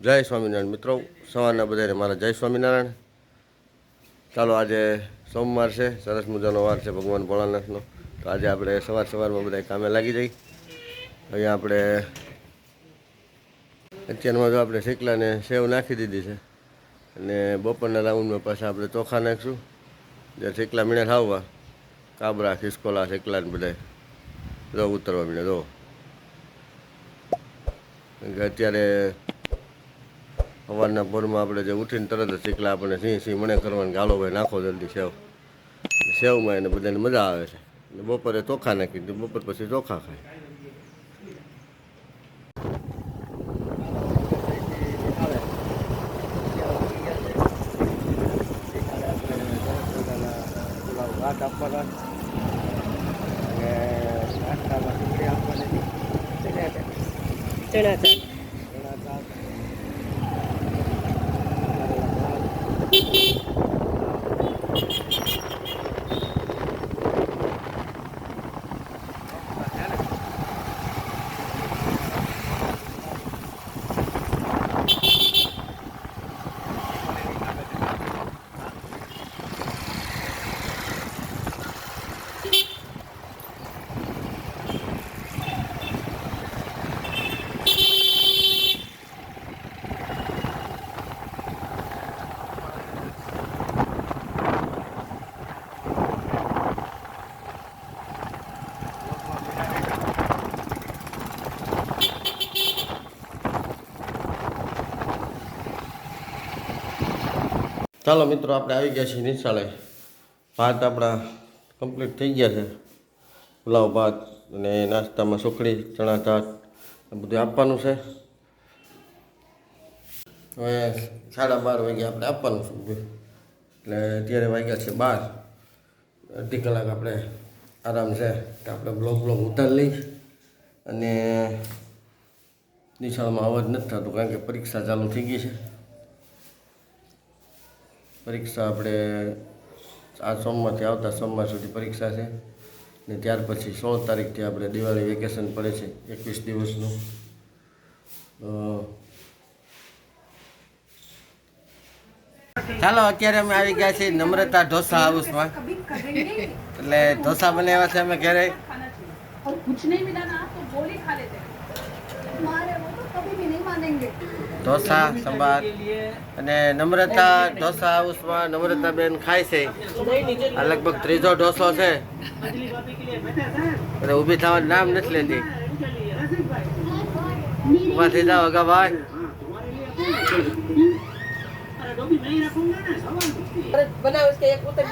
જય સ્વામિનારાયણ મિત્રો, સવારના બધાને મારા જય સ્વામિનારાયણ. ચાલો, આજે સોમવાર છે, સરસ મજાનો વાર છે ભગવાન ભોળાનાથનો. તો આજે આપણે સવારમાં બધા કામે લાગી જઈ. અહીંયા આપણે અત્યારમાં જો આપણે શેકલાને સેવ નાખી દીધી છે અને બપોરના રાઉન્ડમાં પાછા આપણે ચોખા નાખીશું. જ્યારે શેકલા મીણા ખાવવા કાબરા ખિસકોલા શેકલાને બધા જો ઉતરવા મીણે જો. અત્યારે સવારના પોરમાં આપણે જે ઉઠીને તરત જ શીખલા આપણને સિંહ મને કરવાની ગાલો ભાઈ નાખો જલ્દી સેવમાં એને બધાને મજા આવે છે. અને બપોરે ચોખા નાખી દીધું, બપોર પછી ચોખા ખાય. ભાત આપવાના અને નાસ્તામાં ખીચડી આપવાની, ચણા ચાટ. ચાલો મિત્રો, આપણે આવી ગયા છીએ નિશાળે. ભાત આપણા કમ્પ્લીટ થઈ ગયા છે. પુલાવ ભાત અને નાસ્તામાં સુખડી ચણા ચાટ બધું આપવાનું છે. હવે 12:30 વાગે આપણે આપવાનું છે. એટલે અત્યારે વાગ્યા છે 12. અડધી કલાક આપણે આરામ છે કે આપણે બ્લોગ ઉતારી લઈ. અને નિશાળમાં અવાજ નથી થતો કારણ કે પરીક્ષા ચાલુ થઈ ગઈ છે. પરીક્ષા આપણે આ સોમવારથી આવતા સોમવાર સુધી પરીક્ષા છે. ને ત્યાર પછી 16 તારીખથી આપણે દિવાળી વેકેશન પડે છે 21 દિવસનું. ચાલો, અત્યારે અમે આવી ગયા છીએ નમ્રતા ઢોસા હાઉસમાં. એટલે ઢોસા બનાવ્યા છે અમે ઘરે. ઢોસા સંભાર અને નમ્રતા ઢોસા હાઉસમાં નમ્રતાબેન ખાય છે. આ લગભગ ત્રીજો ઢોસો છે. એટલે ઊભી થવાનું નામ નથી લેતી. ઊભા થઈ જાઓ અગા ભાઈ. बनाओ इसके एक उतर